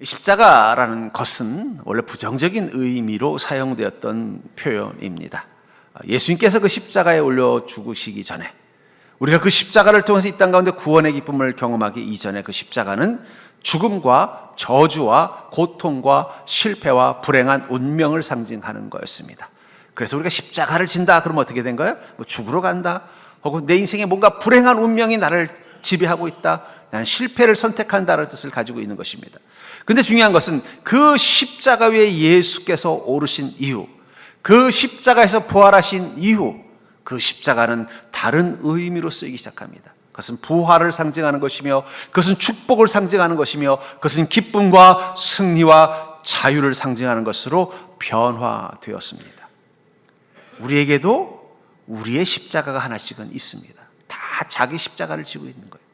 십자가라는 것은 원래 부정적인 의미로 사용되었던 표현입니다. 예수님께서 그 십자가에 올려 죽으시기 전에, 우리가 그 십자가를 통해서 이 땅 가운데 구원의 기쁨을 경험하기 이전에 그 십자가는 죽음과 저주와 고통과 실패와 불행한 운명을 상징하는 거였습니다. 그래서 우리가 십자가를 진다 그러면 어떻게 된 거예요? 죽으러 간다, 혹은 내 인생에 뭔가 불행한 운명이 나를 지배하고 있다, 나는 실패를 선택한다는 뜻을 가지고 있는 것입니다. 근데 중요한 것은 그 십자가 위에 예수께서 오르신 이후, 그 십자가에서 부활하신 이후, 그 십자가는 다른 의미로 쓰이기 시작합니다. 그것은 부활을 상징하는 것이며, 그것은 축복을 상징하는 것이며, 그것은 기쁨과 승리와 자유를 상징하는 것으로 변화되었습니다. 우리에게도 우리의 십자가가 하나씩은 있습니다. 다 자기 십자가를 지고 있는 거예요.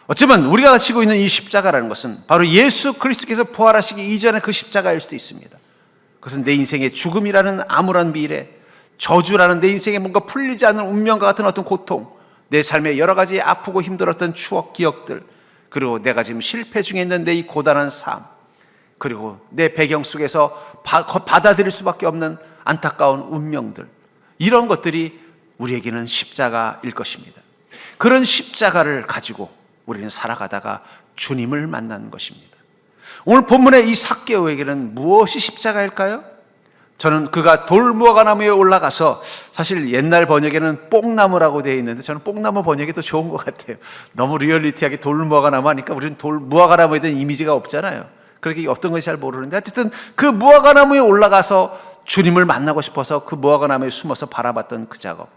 어쩌면 우리가 지고 있는 이 십자가라는 것은 바로 예수 그리스도께서 부활하시기 이전의 그 십자가일 수도 있습니다. 그것은 내 인생의 죽음이라는 암울한 미래, 저주라는 내 인생에 뭔가 풀리지 않는 운명과 같은 어떤 고통, 내 삶에 여러 가지 아프고 힘들었던 추억, 기억들, 그리고 내가 지금 실패 중에 있는 내 이 고단한 삶, 그리고 내 배경 속에서 받아들일 수밖에 없는 안타까운 운명들, 이런 것들이 우리에게는 십자가일 것입니다. 그런 십자가를 가지고 우리는 살아가다가 주님을 만난 것입니다. 오늘 본문의 이 삭개오에게는 무엇이 십자가일까요? 저는 그가 돌무화과나무에 올라가서, 사실 옛날 번역에는 뽕나무라고 되어 있는데 저는 뽕나무 번역이 더 좋은 것 같아요. 너무 리얼리티하게 돌무화과나무 하니까 우리는 무화과나무에 대한 이미지가 없잖아요. 그렇게 어떤 것이 잘 모르는데, 어쨌든 그 무화과나무에 올라가서 주님을 만나고 싶어서 그 무화과나무에 숨어서 바라봤던 그 작업,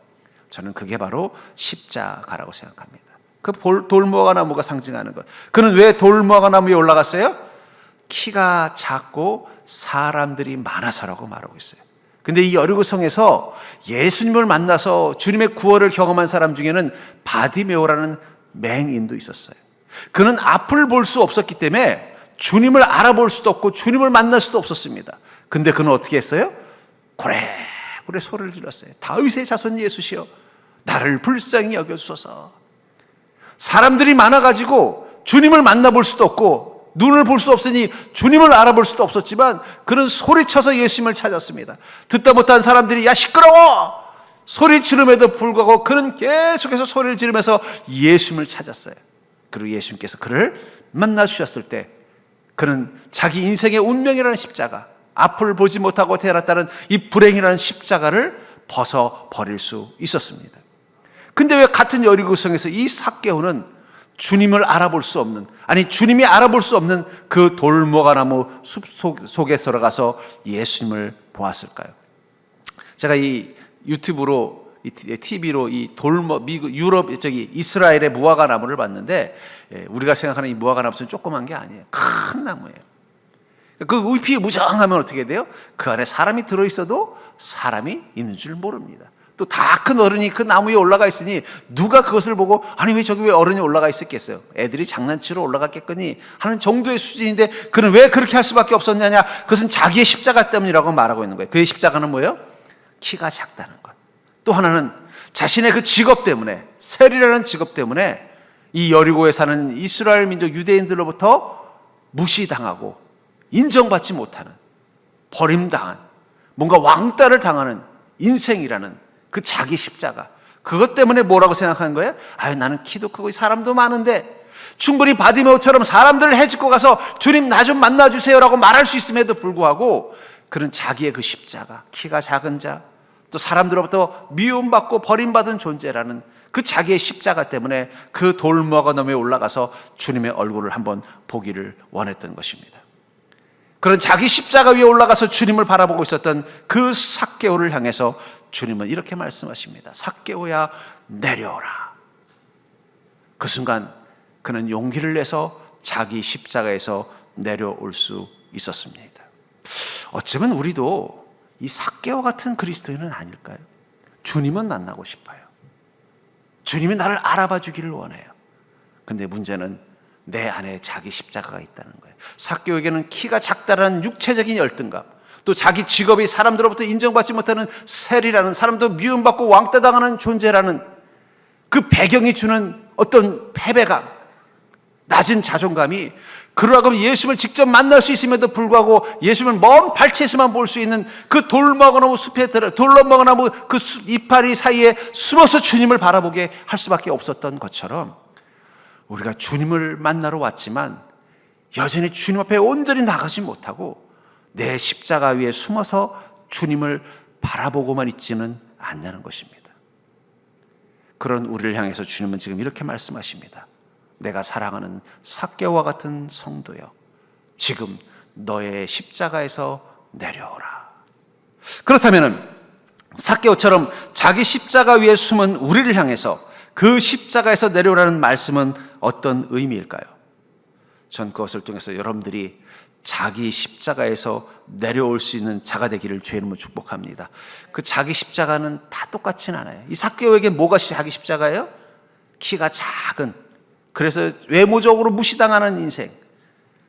저는 그게 바로 십자가라고 생각합니다. 그 돌무화과나무가 상징하는 것. 그는 왜 돌무화과나무에 올라갔어요? 키가 작고 사람들이 많아서라고 말하고 있어요. 근데 이 여리고성에서 예수님을 만나서 주님의 구원을 경험한 사람 중에는 바디메오라는 맹인도 있었어요. 그는 앞을 볼 수 없었기 때문에 주님을 알아볼 수도 없고 주님을 만날 수도 없었습니다. 근데 그는 어떻게 했어요? 고래고래 소리를 질렀어요. 다윗의 자손 예수시여, 나를 불쌍히 여겨주소서. 사람들이 많아가지고 주님을 만나볼 수도 없고 눈을 볼 수 없으니 주님을 알아볼 수도 없었지만, 그는 소리쳐서 예수님을 찾았습니다. 듣다 못한 사람들이 야 시끄러워! 소리 지름에도 불구하고 그는 계속해서 소리를 지르면서 예수님을 찾았어요. 그리고 예수님께서 그를 만나 주셨을 때 그는 자기 인생의 운명이라는 십자가, 앞을 보지 못하고 태어났다는 이 불행이라는 십자가를 벗어버릴 수 있었습니다. 근데 왜 같은 여리고성에서 이 삭개오는 주님을 알아볼 수 없는, 아니 주님이 알아볼 수 없는 그 돌무화과나무 숲 속에 들어가서 예수님을 보았을까요? 제가 이 유튜브로, 이 TV로 이 미국, 유럽, 이스라엘의 무화과나무를 봤는데, 우리가 생각하는 이 무화과나무는 조그만 게 아니에요. 큰 나무예요. 그 잎이 무정하면 어떻게 돼요? 그 안에 사람이 들어있어도 사람이 있는 줄 모릅니다. 또 다 큰 어른이 그 나무 위에 올라가 있으니 누가 그것을 보고 아니 왜 저기 왜 어른이 올라가 있었겠어요? 애들이 장난치러 올라갔겠거니 하는 정도의 수준인데, 그는 왜 그렇게 할 수밖에 없었느냐? 그것은 자기의 십자가 때문이라고 말하고 있는 거예요. 그의 십자가는 뭐예요? 키가 작다는 것. 또 하나는 자신의 그 직업 때문에, 세리라는 직업 때문에 이 여리고에 사는 이스라엘 민족 유대인들로부터 무시당하고 인정받지 못하는, 버림당한, 뭔가 왕따를 당하는 인생이라는 그 자기 십자가, 그것 때문에 뭐라고 생각하는 거예요? 아유, 나는 키도 크고 사람도 많은데 충분히 바디메오처럼 사람들을 해집고 가서 주님 나 좀 만나주세요라고 말할 수 있음에도 불구하고 그는 자기의 그 십자가, 키가 작은 자, 또 사람들로부터 미움받고 버림받은 존재라는 그 자기의 십자가 때문에 그 돌무화과나무에 올라가서 주님의 얼굴을 한번 보기를 원했던 것입니다. 그런 자기 십자가 위에 올라가서 주님을 바라보고 있었던 그 삭개오를 향해서 주님은 이렇게 말씀하십니다. 삭개오야 내려오라. 그 순간 그는 용기를 내서 자기 십자가에서 내려올 수 있었습니다. 어쩌면 우리도 이 삭개오 같은 그리스도인은 아닐까요? 주님은 만나고 싶어요. 주님이 나를 알아봐 주기를 원해요. 근데 문제는 내 안에 자기 십자가가 있다는 거예요. 삭개오에게는 키가 작다라는 육체적인 열등감, 또 자기 직업이 사람들로부터 인정받지 못하는 세리라는, 사람도 미움받고 왕따당하는 존재라는 그 배경이 주는 어떤 패배감, 낮은 자존감이 그러하고 예수님을 직접 만날 수 있음에도 불구하고 예수님을 먼 발치에서만 볼 수 있는 그 돌먹어나무 숲에 돌먹어나무 그 이파리 사이에 숨어서 주님을 바라보게 할 수밖에 없었던 것처럼, 우리가 주님을 만나러 왔지만 여전히 주님 앞에 온전히 나가지 못하고 내 십자가 위에 숨어서 주님을 바라보고만 있지는 않냐는 것입니다. 그런 우리를 향해서 주님은 지금 이렇게 말씀하십니다. 내가 사랑하는 삭개오와 같은 성도여, 지금 너의 십자가에서 내려오라. 그렇다면 삭개오처럼 자기 십자가 위에 숨은 우리를 향해서 그 십자가에서 내려오라는 말씀은 어떤 의미일까요? 전 그것을 통해서 여러분들이 자기 십자가에서 내려올 수 있는 자가 되기를 주의 이름으로 축복합니다. 그 자기 십자가는 다 똑같진 않아요. 이 삭개오에게 뭐가 자기 십자가예요? 키가 작은, 그래서 외모적으로 무시당하는 인생.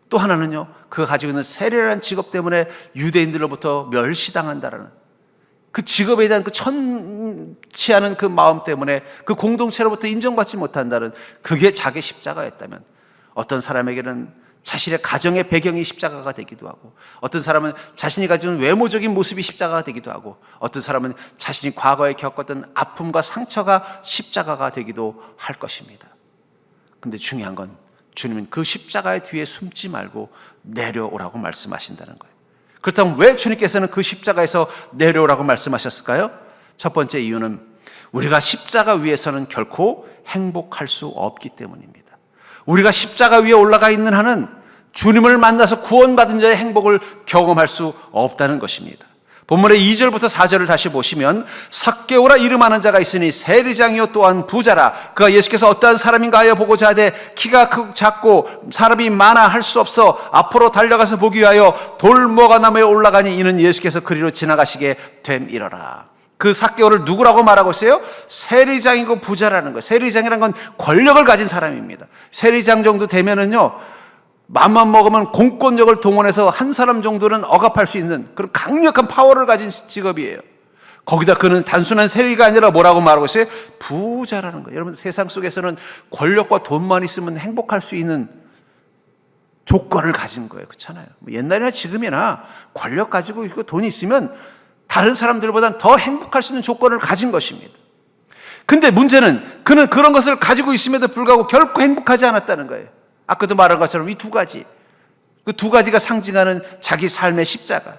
또 하나는요, 그가 가지고 있는 세례라는 직업 때문에 유대인들로부터 멸시당한다라는 그 직업에 대한 그 천치하는 그 마음 때문에 그 공동체로부터 인정받지 못한다는, 그게 자기 십자가였다면, 어떤 사람에게는 자신의 가정의 배경이 십자가가 되기도 하고, 어떤 사람은 자신이 가진 외모적인 모습이 십자가가 되기도 하고, 어떤 사람은 자신이 과거에 겪었던 아픔과 상처가 십자가가 되기도 할 것입니다. 근데 중요한 건 주님은 그 십자가의 뒤에 숨지 말고 내려오라고 말씀하신다는 거예요. 그렇다면 왜 주님께서는 그 십자가에서 내려오라고 말씀하셨을까요? 첫 번째 이유는 우리가 십자가 위에서는 결코 행복할 수 없기 때문입니다. 우리가 십자가 위에 올라가 있는 한은 주님을 만나서 구원받은 자의 행복을 경험할 수 없다는 것입니다. 본문의 2절부터 4절을 다시 보시면, 삭개오라 이름하는 자가 있으니 세리장이요 또한 부자라. 그가 예수께서 어떠한 사람인가 하여 보고자 하되 키가 작고 사람이 많아 할 수 없어 앞으로 달려가서 보기 위하여 돌무화과나무에 올라가니 이는 예수께서 그리로 지나가시게 됨이러라. 그 삭개오를 누구라고 말하고 있어요? 세리장이고 부자라는 거예요. 세리장이라는 건 권력을 가진 사람입니다. 세리장 정도 되면은요, 맘만 먹으면 공권력을 동원해서 한 사람 정도는 억압할 수 있는 그런 강력한 파워를 가진 직업이에요. 거기다 그는 단순한 세리가 아니라 뭐라고 말하고 있어요? 부자라는 거예요. 여러분, 세상 속에서는 권력과 돈만 있으면 행복할 수 있는 조건을 가진 거예요. 그렇잖아요. 옛날이나 지금이나 권력 가지고 있고 돈이 있으면 다른 사람들보다 더 행복할 수 있는 조건을 가진 것입니다. 근데 문제는 그는 그런 것을 가지고 있음에도 불구하고 결코 행복하지 않았다는 거예요. 아까도 말한 것처럼 이 두 가지, 그 두 가지가 상징하는 자기 삶의 십자가,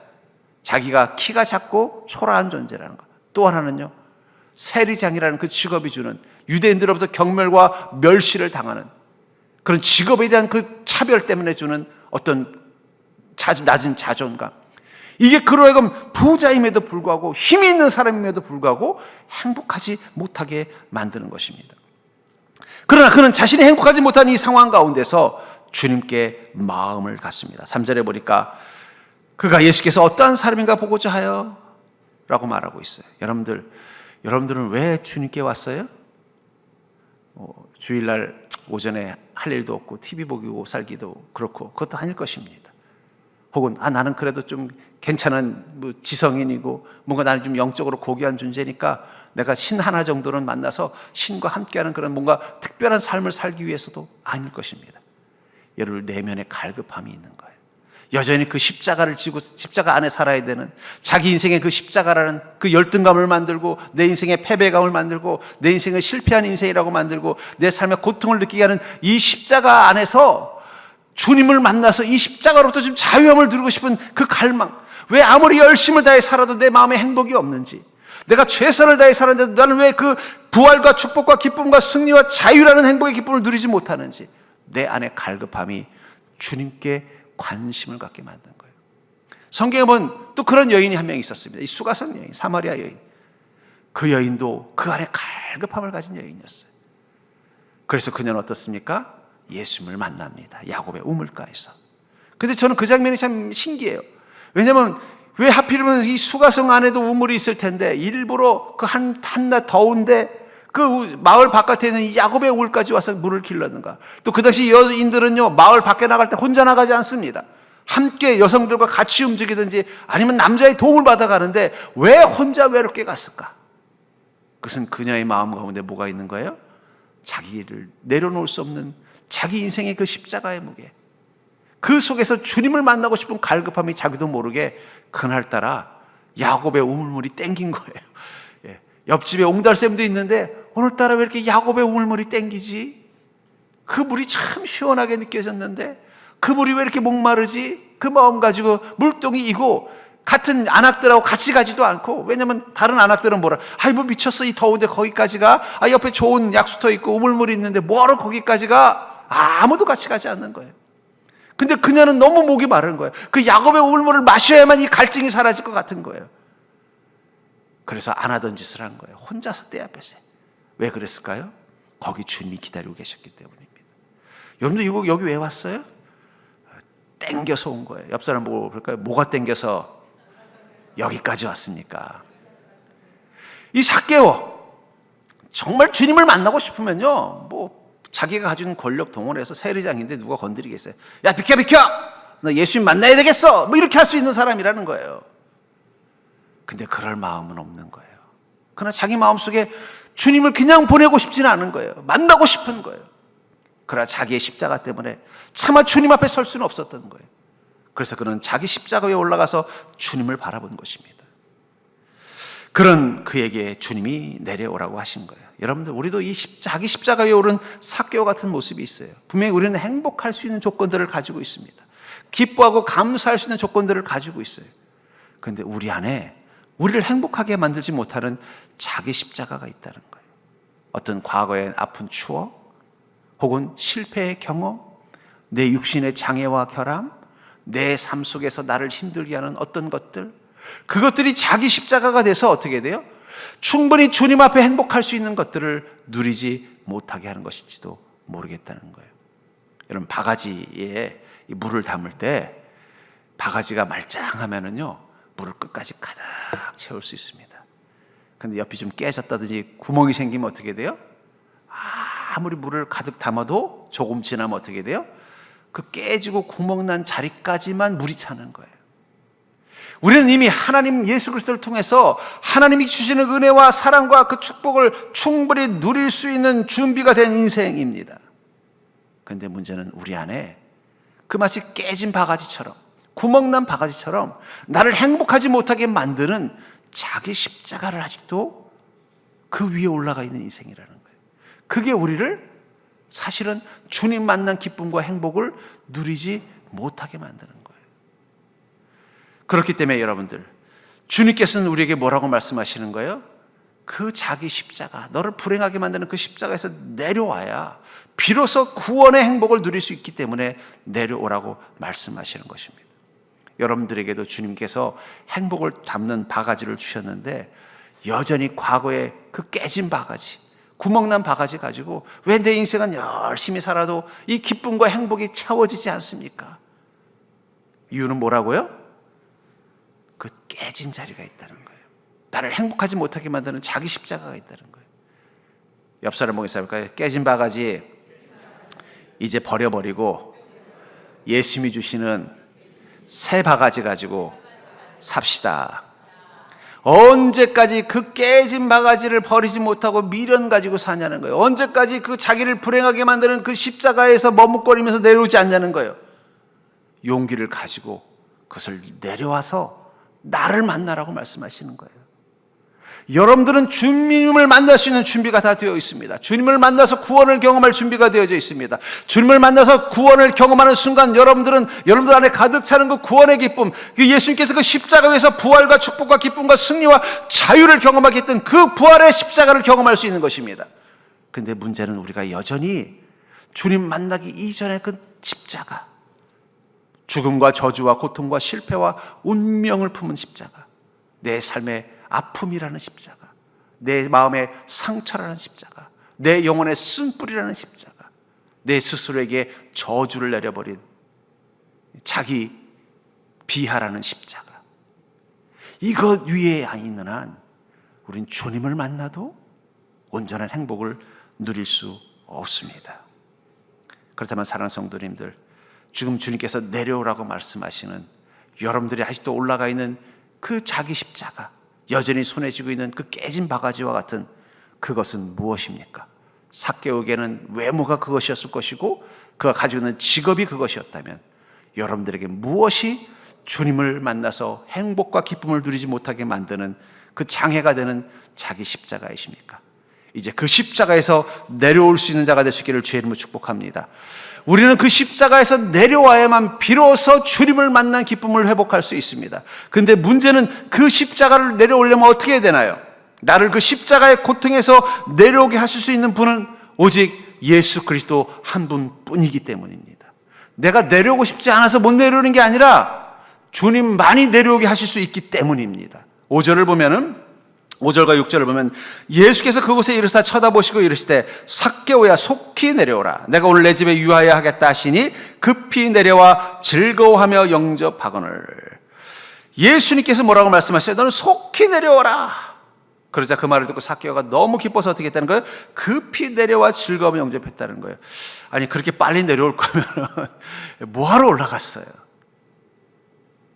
자기가 키가 작고 초라한 존재라는 것, 또 하나는요, 세리장이라는 그 직업이 주는 유대인들로부터 경멸과 멸시를 당하는 그런 직업에 대한 그 차별 때문에 주는 어떤 낮은 자존감, 이게 그로 하여금 부자임에도 불구하고 힘이 있는 사람임에도 불구하고 행복하지 못하게 만드는 것입니다. 그러나 그는 자신이 행복하지 못한 이 상황 가운데서 주님께 마음을 갖습니다. 3절에 보니까 그가 예수께서 어떠한 사람인가 보고자 하여 라고 말하고 있어요. 여러분들은 왜 주님께 왔어요? 주일날 오전에 할 일도 없고 TV 보고 살기도 그렇고 그것도 아닐 것입니다. 혹은 나는 그래도 좀 괜찮은 지성인이고 뭔가 나는 좀 영적으로 고귀한 존재니까 내가 신 하나 정도는 만나서 신과 함께하는 그런 뭔가 특별한 삶을 살기 위해서도 아닐 것입니다. 여러분, 내면에 갈급함이 있는 거예요. 여전히 그 십자가를 지고 십자가 안에 살아야 되는, 자기 인생의 그 십자가라는 그 열등감을 만들고 내 인생의 패배감을 만들고 내 인생을 실패한 인생이라고 만들고 내 삶의 고통을 느끼게 하는 이 십자가 안에서 주님을 만나서 이 십자가로부터 좀 자유함을 누리고 싶은 그 갈망, 왜 아무리 열심을 다해 살아도 내 마음에 행복이 없는지, 내가 최선을 다해 살았는데 나는 왜 그 부활과 축복과 기쁨과 승리와 자유라는 행복의 기쁨을 누리지 못하는지, 내 안에 갈급함이 주님께 관심을 갖게 만든 거예요. 성경에 보면 또 그런 여인이 한 명 있었습니다. 이 수가성 여인, 사마리아 여인. 그 여인도 그 안에 갈급함을 가진 여인이었어요. 그래서 그녀는 어떻습니까? 예수님을 만납니다. 야곱의 우물가에서. 근데 저는 그 장면이 참 신기해요. 왜냐하면 왜 하필이면 이 수가성 안에도 우물이 있을 텐데 일부러 그 한낮 더운데 그 마을 바깥에 있는 이 야곱의 우물까지 와서 물을 길렀는가? 또 그 당시 여인들은요, 마을 밖에 나갈 때 혼자 나가지 않습니다. 함께 여성들과 같이 움직이든지 아니면 남자의 도움을 받아가는데 왜 혼자 외롭게 갔을까? 그것은 그녀의 마음 가운데 뭐가 있는 거예요? 자기를 내려놓을 수 없는 자기 인생의 그 십자가의 무게, 그 속에서 주님을 만나고 싶은 갈급함이 자기도 모르게 그날따라 야곱의 우물물이 땡긴 거예요. 예. 옆집에 옹달샘도 있는데 오늘따라 왜 이렇게 야곱의 우물물이 땡기지? 그 물이 참 시원하게 느껴졌는데 그 물이 왜 이렇게 목마르지? 그 마음 가지고 물동이 이고 같은 안악들하고 같이 가지도 않고, 왜냐면 다른 안악들은 뭐라, 아이 뭐 미쳤어 이 더운데 거기까지 가? 아 옆에 좋은 약수터 있고 우물물이 있는데 뭐하러 거기까지 가? 아무도 같이 가지 않는 거예요. 근데 그녀는 너무 목이 마른 거예요. 그 야곱의 우물물을 마셔야만 이 갈증이 사라질 것 같은 거예요. 그래서 안 하던 짓을 한 거예요. 혼자서 떼야 뺐어요. 왜 그랬을까요? 거기 주님이 기다리고 계셨기 때문입니다. 여러분들 이거 여기 왜 왔어요? 땡겨서 온 거예요. 옆 사람 보고 볼까요? 뭐가 땡겨서 여기까지 왔습니까? 이 삭개오 정말 주님을 만나고 싶으면요, 뭐 자기가 가진 권력 동원해서 세리장인데 누가 건드리겠어요? 야 비켜 비켜! 너 예수님 만나야 되겠어! 뭐 이렇게 할 수 있는 사람이라는 거예요. 근데 그럴 마음은 없는 거예요. 그러나 자기 마음속에 주님을 그냥 보내고 싶지는 않은 거예요. 만나고 싶은 거예요. 그러나 자기의 십자가 때문에 차마 주님 앞에 설 수는 없었던 거예요. 그래서 그는 자기 십자가 위에 올라가서 주님을 바라본 것입니다. 그런 그에게 주님이 내려오라고 하신 거예요. 여러분들, 우리도 이 자기 십자가 위에 오른 삭개오 같은 모습이 있어요. 분명히 우리는 행복할 수 있는 조건들을 가지고 있습니다. 기뻐하고 감사할 수 있는 조건들을 가지고 있어요. 그런데 우리 안에 우리를 행복하게 만들지 못하는 자기 십자가가 있다는 거예요. 어떤 과거의 아픈 추억, 혹은 실패의 경험, 내 육신의 장애와 결함, 내 삶 속에서 나를 힘들게 하는 어떤 것들, 그것들이 자기 십자가가 돼서 어떻게 돼요? 충분히 주님 앞에 행복할 수 있는 것들을 누리지 못하게 하는 것일지도 모르겠다는 거예요. 여러분, 바가지에 물을 담을 때 바가지가 말짱하면은요, 물을 끝까지 가득 채울 수 있습니다. 근데 옆이 좀 깨졌다든지 구멍이 생기면 어떻게 돼요? 아무리 물을 가득 담아도 조금 지나면 어떻게 돼요? 그 깨지고 구멍난 자리까지만 물이 차는 거예요. 우리는 이미 하나님 예수 그리스도를 통해서 하나님이 주시는 은혜와 사랑과 그 축복을 충분히 누릴 수 있는 준비가 된 인생입니다. 그런데 문제는 우리 안에 그 마치 깨진 바가지처럼, 구멍난 바가지처럼 나를 행복하지 못하게 만드는 자기 십자가를 아직도 그 위에 올라가 있는 인생이라는 거예요. 그게 우리를 사실은 주님 만난 기쁨과 행복을 누리지 못하게 만드는 거예요. 그렇기 때문에 여러분들, 주님께서는 우리에게 뭐라고 말씀하시는 거예요? 그 자기 십자가, 너를 불행하게 만드는 그 십자가에서 내려와야 비로소 구원의 행복을 누릴 수 있기 때문에 내려오라고 말씀하시는 것입니다. 여러분들에게도 주님께서 행복을 담는 바가지를 주셨는데 여전히 과거의 그 깨진 바가지, 구멍난 바가지 가지고 왜 내 인생은 열심히 살아도 이 기쁨과 행복이 채워지지 않습니까? 이유는 뭐라고요? 그 깨진 자리가 있다는 거예요. 나를 행복하지 못하게 만드는 자기 십자가가 있다는 거예요. 옆 사람 보고 있어볼까요? 깨진 바가지 이제 버려버리고 예수님이 주시는 새 바가지 가지고 삽시다. 언제까지 그 깨진 바가지를 버리지 못하고 미련 가지고 사냐는 거예요. 언제까지 그 자기를 불행하게 만드는 그 십자가에서 머뭇거리면서 내려오지 않냐는 거예요. 용기를 가지고 그것을 내려와서 나를 만나라고 말씀하시는 거예요. 여러분들은 주님을 만날 수 있는 준비가 다 되어 있습니다. 주님을 만나서 구원을 경험할 준비가 되어져 있습니다. 주님을 만나서 구원을 경험하는 순간 여러분들 안에 가득 차는 그 구원의 기쁨, 그 예수님께서 그 십자가 위에서 부활과 축복과 기쁨과 승리와 자유를 경험하게 했던 그 부활의 십자가를 경험할 수 있는 것입니다. 그런데 문제는 우리가 여전히 주님 만나기 이전에 그 십자가, 죽음과 저주와 고통과 실패와 운명을 품은 십자가, 내 삶의 아픔이라는 십자가, 내 마음의 상처라는 십자가, 내 영혼의 쓴뿌리라는 십자가, 내 스스로에게 저주를 내려버린 자기 비하라는 십자가, 이것 위에 있는 한 우린 주님을 만나도 온전한 행복을 누릴 수 없습니다. 그렇다면 사랑하는 성도님들, 지금 주님께서 내려오라고 말씀하시는 여러분들이 아직도 올라가 있는 그 자기 십자가, 여전히 손에 쥐고 있는 그 깨진 바가지와 같은 그것은 무엇입니까? 삭개오에게는 외모가 그것이었을 것이고 그가 가지고 있는 직업이 그것이었다면 여러분들에게 무엇이 주님을 만나서 행복과 기쁨을 누리지 못하게 만드는 그 장애가 되는 자기 십자가이십니까? 이제 그 십자가에서 내려올 수 있는 자가 될 수 있기를 주의 이름으로 축복합니다. 우리는 그 십자가에서 내려와야만 비로소 주님을 만난 기쁨을 회복할 수 있습니다. 그런데 문제는 그 십자가를 내려오려면 어떻게 해야 되나요? 나를 그 십자가의 고통에서 내려오게 하실 수 있는 분은 오직 예수 그리스도 한 분뿐이기 때문입니다. 내가 내려오고 싶지 않아서 못 내려오는 게 아니라 주님만이 내려오게 하실 수 있기 때문입니다. 5절을 보면은 5절과 6절을 보면 예수께서 그곳에 이르사 쳐다보시고 이르시되 삭개오야 속히 내려오라. 내가 오늘 내 집에 유하여 하겠다 하시니 급히 내려와 즐거워하며 영접하거늘. 예수님께서 뭐라고 말씀하셨어요? 너는 속히 내려오라. 그러자 그 말을 듣고 삭개오가 너무 기뻐서 어떻게 했다는 거예요? 급히 내려와 즐거워하며 영접했다는 거예요. 아니 그렇게 빨리 내려올 거면 뭐하러 올라갔어요?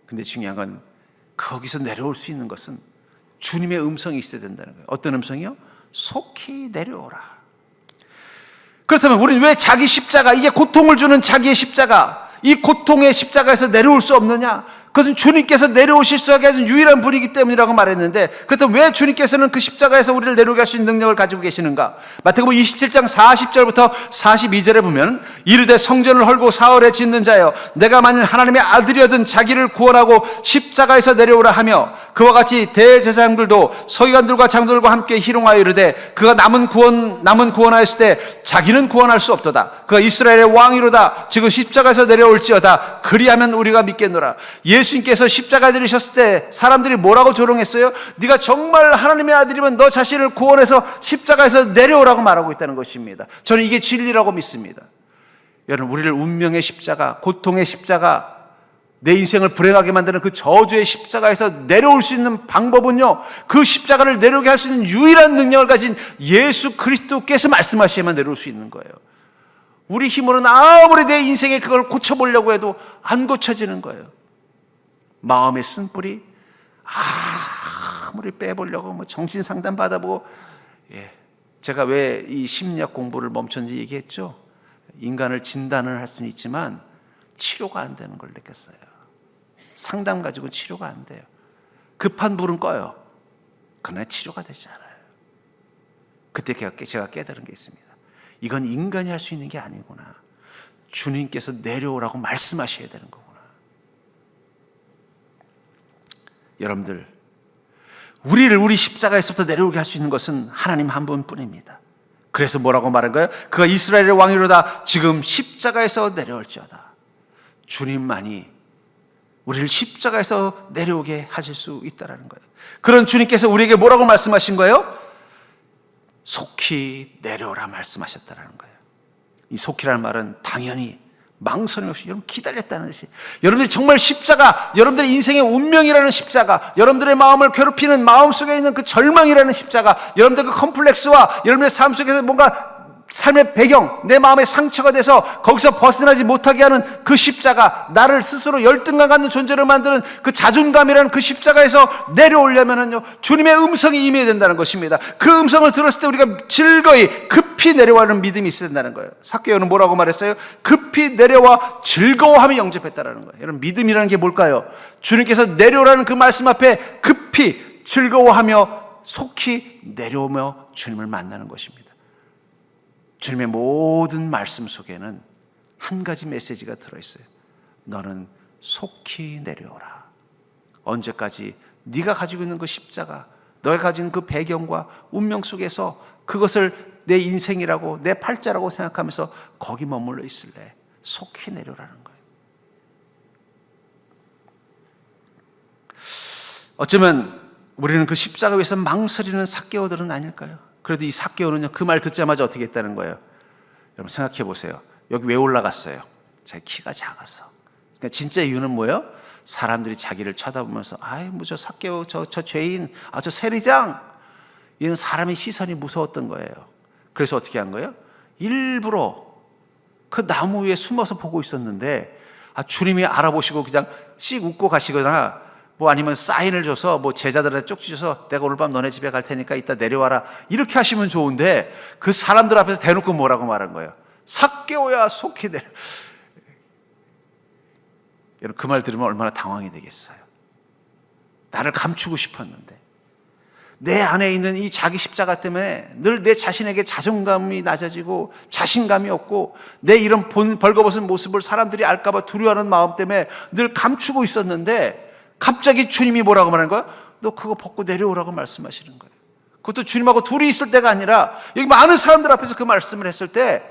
근데 중요한 건 거기서 내려올 수 있는 것은 주님의 음성이 있어야 된다는 거예요. 어떤 음성이요? 속히 내려오라. 그렇다면 우리는 왜 자기 십자가, 이게 고통을 주는 자기의 십자가, 이 고통의 십자가에서 내려올 수 없느냐? 그것은 주님께서 내려오실 수 있게 하는 유일한 분이기 때문이라고 말했는데, 그렇다면 왜 주님께서는 그 십자가에서 우리를 내려오게 할 수 있는 능력을 가지고 계시는가? 마태복음 27장 40절부터 42절에 보면 이르되 성전을 헐고 사흘에 짓는 자여 내가 만일 하나님의 아들이어든 자기를 구원하고 십자가에서 내려오라 하며 그와 같이 대제사장들도 서기관들과 장로들과 함께 희롱하여 이르되 그가 남은 구원하였을 때 자기는 구원할 수 없도다. 그가 이스라엘의 왕이로다. 지금 십자가에서 내려올지어다. 그리하면 우리가 믿겠노라. 예수님께서 십자가에 들으셨을 때 사람들이 뭐라고 조롱했어요? 네가 정말 하나님의 아들이면 너 자신을 구원해서 십자가에서 내려오라고 말하고 있다는 것입니다. 저는 이게 진리라고 믿습니다. 여러분, 우리를 운명의 십자가, 고통의 십자가, 내 인생을 불행하게 만드는 그 저주의 십자가에서 내려올 수 있는 방법은요, 그 십자가를 내려오게 할 수 있는 유일한 능력을 가진 예수 그리스도께서 말씀하셔야만 내려올 수 있는 거예요. 우리 힘으로는 아무리 내 인생에 그걸 고쳐보려고 해도 안 고쳐지는 거예요. 마음의 쓴뿌리 아무리 빼보려고 뭐 정신 상담 받아보고, 제가 왜 이 심리학 공부를 멈췄는지 얘기했죠. 인간을 진단을 할 수는 있지만 치료가 안 되는 걸 느꼈어요. 상담 가지고 치료가 안 돼요. 급한 불은 꺼요. 그러나 치료가 되지 않아요. 그때 제가 깨달은 게 있습니다. 이건 인간이 할 수 있는 게 아니구나. 주님께서 내려오라고 말씀하셔야 되는 거구나. 여러분들, 우리 십자가에서부터 내려오게 할 수 있는 것은 하나님 한 분뿐입니다. 그래서 뭐라고 말한 거예요? 그가 이스라엘의 왕이로다. 지금 십자가에서 내려올지어다. 주님만이 우리를 십자가에서 내려오게 하실 수 있다는 거예요. 그런 주님께서 우리에게 뭐라고 말씀하신 거예요? 속히 내려오라 말씀하셨다는 거예요. 이 속히라는 말은 당연히 망설임 없이 여러분 기다렸다는 뜻이. 여러분들이 정말 십자가, 여러분들의 인생의 운명이라는 십자가, 여러분들의 마음을 괴롭히는 마음속에 있는 그 절망이라는 십자가, 여러분들의 그 컴플렉스와 여러분의 삶 속에서 뭔가 삶의 배경, 내 마음에 상처가 돼서 거기서 벗어나지 못하게 하는 그 십자가, 나를 스스로 열등감 갖는 존재로 만드는 그 자존감이라는 그 십자가에서 내려오려면은요, 주님의 음성이 임해야 된다는 것입니다. 그 음성을 들었을 때 우리가 즐거이 급히 내려와는 믿음이 있어야 된다는 거예요. 삭개오는 뭐라고 말했어요? 급히 내려와 즐거워하며 영접했다라는 거예요. 여러분, 믿음이라는 게 뭘까요? 주님께서 내려오라는 그 말씀 앞에 급히 즐거워하며 속히 내려오며 주님을 만나는 것입니다. 주님의 모든 말씀 속에는 한 가지 메시지가 들어있어요. 너는 속히 내려오라. 언제까지? 네가 가지고 있는 그 십자가, 너가 가지고 있는 그 배경과 운명 속에서 그것을 내 인생이라고, 내 팔자라고 생각하면서 거기 머물러 있을래? 속히 내려오라는 거예요. 어쩌면 우리는 그 십자가 위에서 망설이는 삭개오들은 아닐까요? 그래도 이 삭개오는요, 그 말 듣자마자 어떻게 했다는 거예요? 여러분 생각해 보세요. 여기 왜 올라갔어요? 자기 키가 작아서. 그러니까 진짜 이유는 뭐예요? 사람들이 자기를 쳐다보면서 아이 뭐 저 삭개오, 저 죄인, 저 세리장, 이런 사람의 시선이 무서웠던 거예요. 그래서 어떻게 한 거예요? 일부러 그 나무 위에 숨어서 보고 있었는데 주님이 알아보시고 그냥 씩 웃고 가시거나, 뭐 아니면 사인을 줘서 뭐 제자들한테 쪽지 줘서 내가 오늘 밤 너네 집에 갈 테니까 이따 내려와라, 이렇게 하시면 좋은데 그 사람들 앞에서 대놓고 뭐라고 말한 거예요? 삭개오야 속히 내려. 여러분 그 말 들으면 얼마나 당황이 되겠어요. 나를 감추고 싶었는데 내 안에 있는 이 자기 십자가 때문에 늘 내 자신에게 자존감이 낮아지고 자신감이 없고 내 이런 벌거벗은 모습을 사람들이 알까봐 두려워하는 마음 때문에 늘 감추고 있었는데 갑자기 주님이 뭐라고 말하는 거야? 너 그거 벗고 내려오라고 말씀하시는 거예요. 그것도 주님하고 둘이 있을 때가 아니라 여기 많은 사람들 앞에서 그 말씀을 했을 때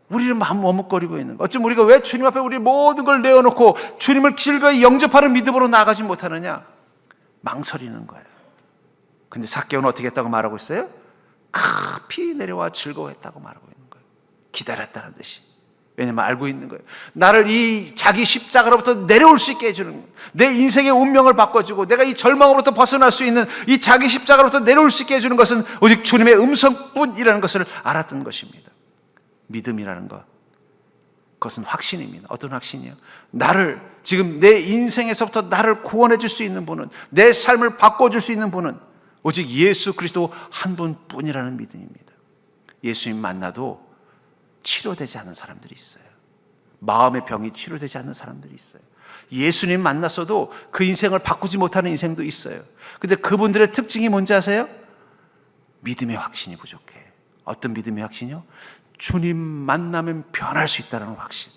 우리는 마음 머뭇거리고 있는 거예요. 어쩜 우리가 왜 주님 앞에 우리 모든 걸 내어놓고 주님을 즐거이 영접하는 믿음으로 나아가지 못하느냐? 망설이는 거예요. 근데 삭개오는 어떻게 했다고 말하고 있어요? 급히 내려와 즐거워했다고 말하고 있는 거예요. 기다렸다는 듯이. 왜냐면 알고 있는 거예요. 나를 이 자기 십자가로부터 내려올 수 있게 해주는 거예요. 내 인생의 운명을 바꿔주고 내가 이 절망으로부터 벗어날 수 있는 이 자기 십자가로부터 내려올 수 있게 해주는 것은 오직 주님의 음성뿐이라는 것을 알았던 것입니다. 믿음이라는 것, 그것은 확신입니다. 어떤 확신이요? 나를 지금 내 인생에서부터 나를 구원해 줄 수 있는 분은, 내 삶을 바꿔줄 수 있는 분은 오직 예수 그리스도 한 분뿐이라는 믿음입니다. 예수님 만나도 치료되지 않는 사람들이 있어요. 마음의 병이 치료되지 않는 사람들이 있어요. 예수님 만났어도 그 인생을 바꾸지 못하는 인생도 있어요. 근데 그분들의 특징이 뭔지 아세요? 믿음의 확신이 부족해. 어떤 믿음의 확신이요? 주님 만나면 변할 수 있다는 확신,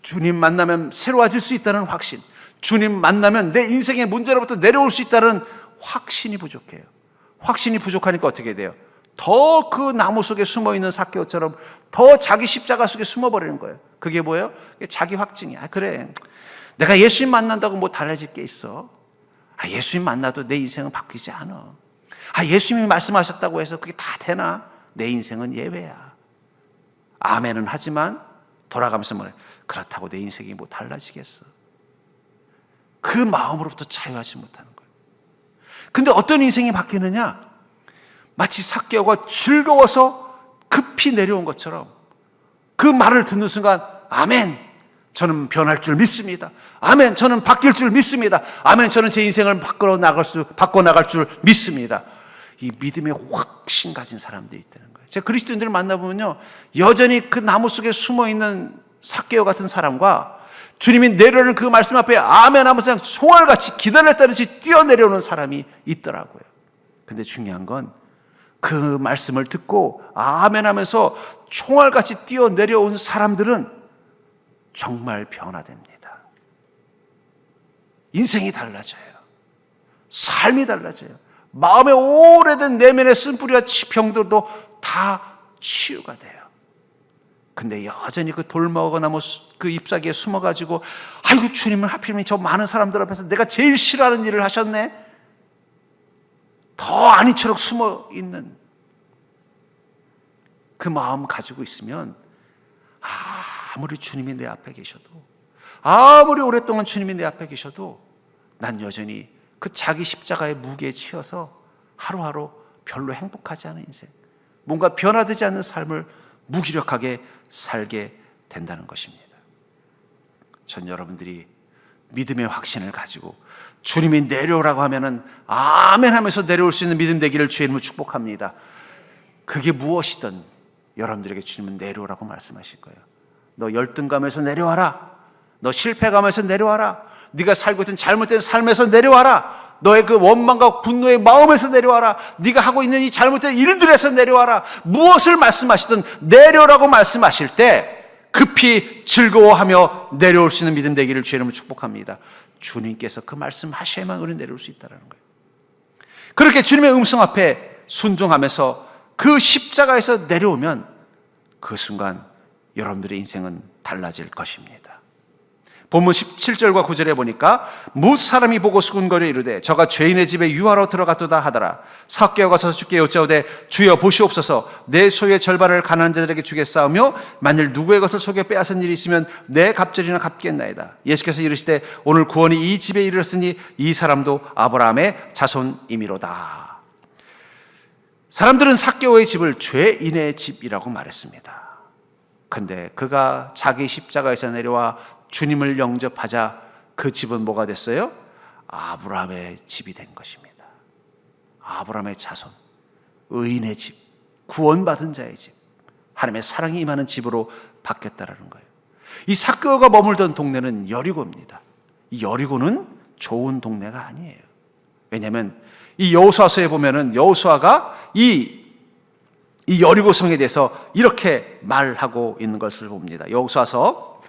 주님 만나면 새로워질 수 있다는 확신, 주님 만나면 내 인생의 문제로부터 내려올 수 있다는 확신이 부족해요. 확신이 부족하니까 어떻게 돼요? 더 그 나무 속에 숨어있는 삭개오처럼 더 자기 십자가 속에 숨어버리는 거예요. 그게 뭐예요? 자기 확증이야. 그래, 내가 예수님 만난다고 뭐 달라질 게 있어? 예수님 만나도 내 인생은 바뀌지 않아. 예수님이 말씀하셨다고 해서 그게 다 되나? 내 인생은 예외야. 아멘은 하지만 돌아가면서 뭐래? 그렇다고 내 인생이 뭐 달라지겠어? 그 마음으로부터 자유하지 못하는 거예요. 근데 어떤 인생이 바뀌느냐? 마치 삭개오가 즐거워서 급히 내려온 것처럼 그 말을 듣는 순간 아멘, 저는 변할 줄 믿습니다. 아멘, 저는 바뀔 줄 믿습니다. 아멘, 저는 제 인생을 바꿔 나갈 줄 믿습니다. 이 믿음의 확신 가진 사람들이 있다는 거예요. 제가 그리스도인들을 만나보면요, 여전히 그 나무 속에 숨어있는 삭개오 같은 사람과 주님이 내려오는 그 말씀 앞에 아멘 하면서 그냥 총알같이 기다렸다는 듯이 뛰어내려오는 사람이 있더라고요. 근데 중요한 건 그 말씀을 듣고 아멘 하면서 총알같이 뛰어내려온 사람들은 정말 변화됩니다. 인생이 달라져요. 삶이 달라져요. 마음의 오래된 내면의 쓴뿌리와 병들도 다 치유가 돼요. 근데 여전히 그 돌먹어 나무 그 잎사귀에 숨어가지고 아이고 주님은 하필이면 저 많은 사람들 앞에서 내가 제일 싫어하는 일을 하셨네, 더 아니처럼 숨어있는 그 마음 가지고 있으면 아무리 주님이 내 앞에 계셔도, 아무리 오랫동안 주님이 내 앞에 계셔도 난 여전히 그 자기 십자가의 무게에 치여서 하루하루 별로 행복하지 않은 인생, 뭔가 변화되지 않는 삶을 무기력하게 살게 된다는 것입니다. 전 여러분들이 믿음의 확신을 가지고 주님이 내려오라고 하면은 아멘 하면서 내려올 수 있는 믿음 되기를 주의 이름으로 축복합니다. 그게 무엇이든 여러분들에게 주님은 내려오라고 말씀하실 거예요. 너 열등감에서 내려와라. 너 실패감에서 내려와라. 네가 살고 있던 잘못된 삶에서 내려와라. 너의 그 원망과 분노의 마음에서 내려와라. 네가 하고 있는 이 잘못된 일들에서 내려와라. 무엇을 말씀하시든 내려오라고 말씀하실 때 급히 즐거워하며 내려올 수 있는 믿음 되기를 주의 이름으로 축복합니다. 주님께서 그 말씀하셔야만 우리는 내려올 수 있다는 거예요. 그렇게 주님의 음성 앞에 순종하면서 그 십자가에서 내려오면 그 순간 여러분들의 인생은 달라질 것입니다. 본문 17절과 9절에 보니까 뭇 사람이 보고 수군거려 이르되 저가 죄인의 집에 유하러 들어갔도다 하더라. 삭개오가 서서 주께 여짜오되 주여 보시옵소서, 내 소유의 절반을 가난한 자들에게 주겠사오며 만일 누구의 것을 속여 빼앗은 일이 있으면 내 갑절이나 갚겠나이다. 예수께서 이르시되 오늘 구원이 이 집에 이르렀으니 이 사람도 아브라함의 자손이미로다. 사람들은 삭개오의 집을 죄인의 집이라고 말했습니다. 근데 그가 자기 십자가에서 내려와 주님을 영접하자 그 집은 뭐가 됐어요? 아브라함의 집이 된 것입니다. 아브라함의 자손, 의인의 집, 구원받은 자의 집, 하나님의 사랑이 임하는 집으로 바뀌었다라는 거예요. 이 삭개오가 머물던 동네는 여리고입니다. 이 여리고는 좋은 동네가 아니에요. 왜냐하면 이 여호수아서에 보면은 여호수아가 이 여리고 성에 대해서 이렇게 말하고 있는 것을 봅니다. 여호수아서